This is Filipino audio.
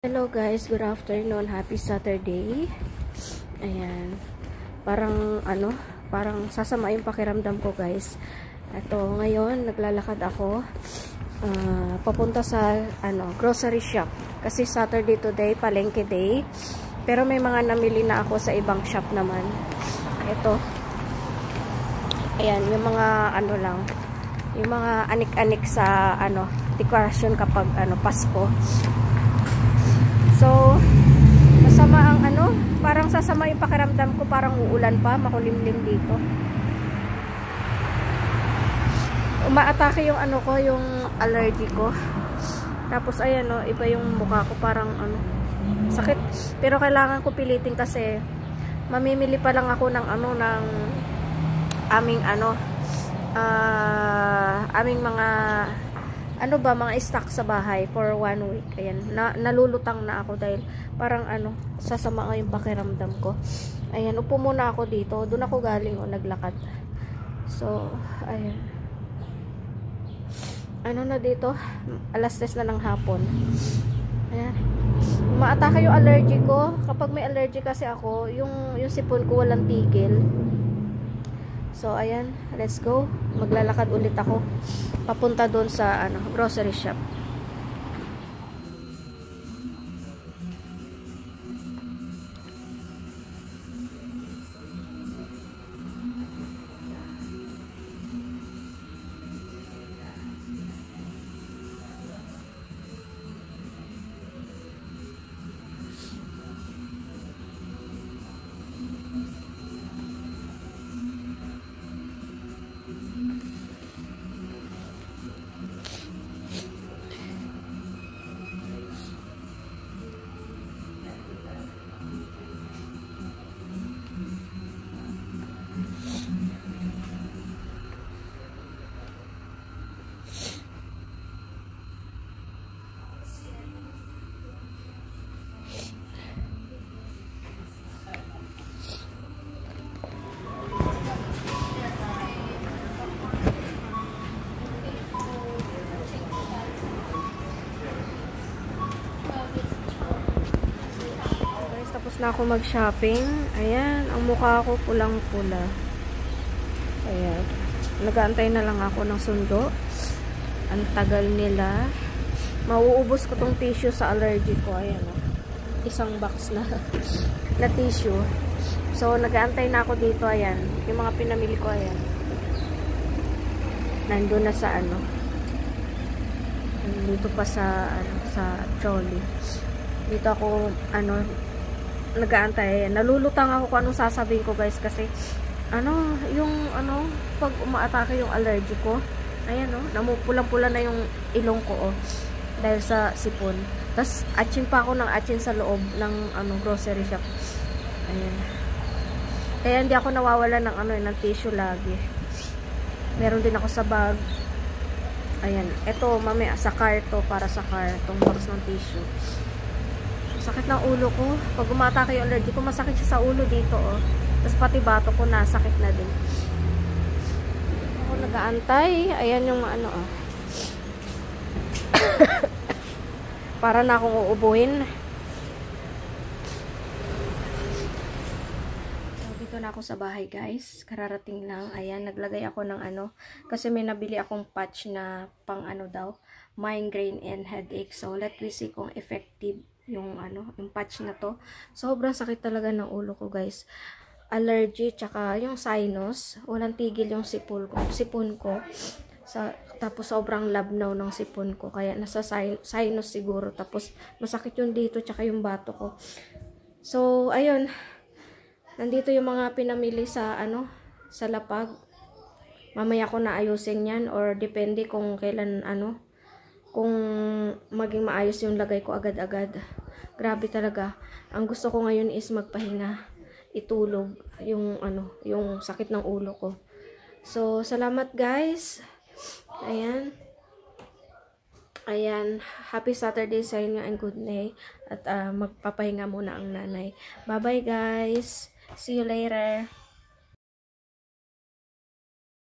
Hello guys, good afternoon, happy Saturday. Ayan, parang sasama yung pakiramdam ko guys. Ito, ngayon, naglalakad ako papunta sa grocery shop. Kasi Saturday today, palengke day. Pero may mga namili na ako sa ibang shop naman. Ito. Ayan, yung mga yung mga anik-anik sa dekorasyon kapag Pasko. So, masama ang parang sasama yung pakiramdam ko, parang uulan pa, makulimlim dito. Umaatake yung yung allergy ko. Tapos ayan iba yung mukha ko, parang sakit. Pero kailangan ko pilitin kasi mamimili pa lang ako ng ng aming aming mga mga stock sa bahay for 1 week. Ayan, nalulutang na ako dahil parang sasama nga yung pakiramdam ko. Ayan, upo muna ako dito. Doon ako galing naglakad. So, ayan. Na dito? Alas 10 na ng hapon. Ayan. Umaatake yung allergy ko. Kapag may allergy kasi ako, yung sipon ko walang tigil. So, ayan. Let's go. Maglalakad ulit ako. Papunta doon sa grocery shop. Na ako mag-shopping. Ayan, ang mukha ko pulang-pula. Ayan. Nag-aantay na lang ako ng sundo. Ang tagal nila. Mauubos ko tong tissue sa allergy ko. Ayan isang box na na tissue. So, nag-aantay na ako dito. Ayan. Yung mga pinamili ko, ayan. Nandun na sa dito pa sa sa trolley. Dito ako nag-aantay. Nalulutang ako kung anong sasabihin ko guys kasi pag umaatake yung allergy ko, ayan namupulang-pula na yung ilong ko dahil sa sipon. Tapos atsin pa ako ng atsin sa loob ng grocery shop. Ayan. Kaya hindi ako nawawala ng ng tissue lagi. Meron din ako sa bag. Ayan, ito mamaya sa car to, para sa car tong box ng tissue. Sakit ng ulo ko. Pag umatake yung allergy ko, masakit siya sa ulo dito, Tapos pati bato ko nasakit na din. Ako nag-aantay. Ayan yung para na akong uubuhin. So, dito na ako sa bahay, guys. Kararating lang. Ayan, naglagay ako ng kasi may nabili akong patch na pang daw, migraine and headache. So, let me see kung effective yung patch na to. Sobrang sakit talaga ng ulo ko guys. Allergy, tsaka yung sinus. Walang tigil yung sipon ko. Tapos sobrang labnaw ng sipon ko. Kaya nasa sinus siguro. Tapos masakit yung dito, tsaka yung bato ko. So, ayun. Nandito yung mga pinamili sa sa lapag. Mamaya ko na ayusin yan. Or depende kung kailan kung maging maayos yung lagay ko agad-agad. Grabe talaga. Ang gusto ko ngayon is magpahinga, itulog yung yung sakit ng ulo ko. So, salamat guys. Ayan. Ayan. Happy Saturday sa inyo and good day. At magpapahinga muna ang nanay. Bye-bye guys. See you later.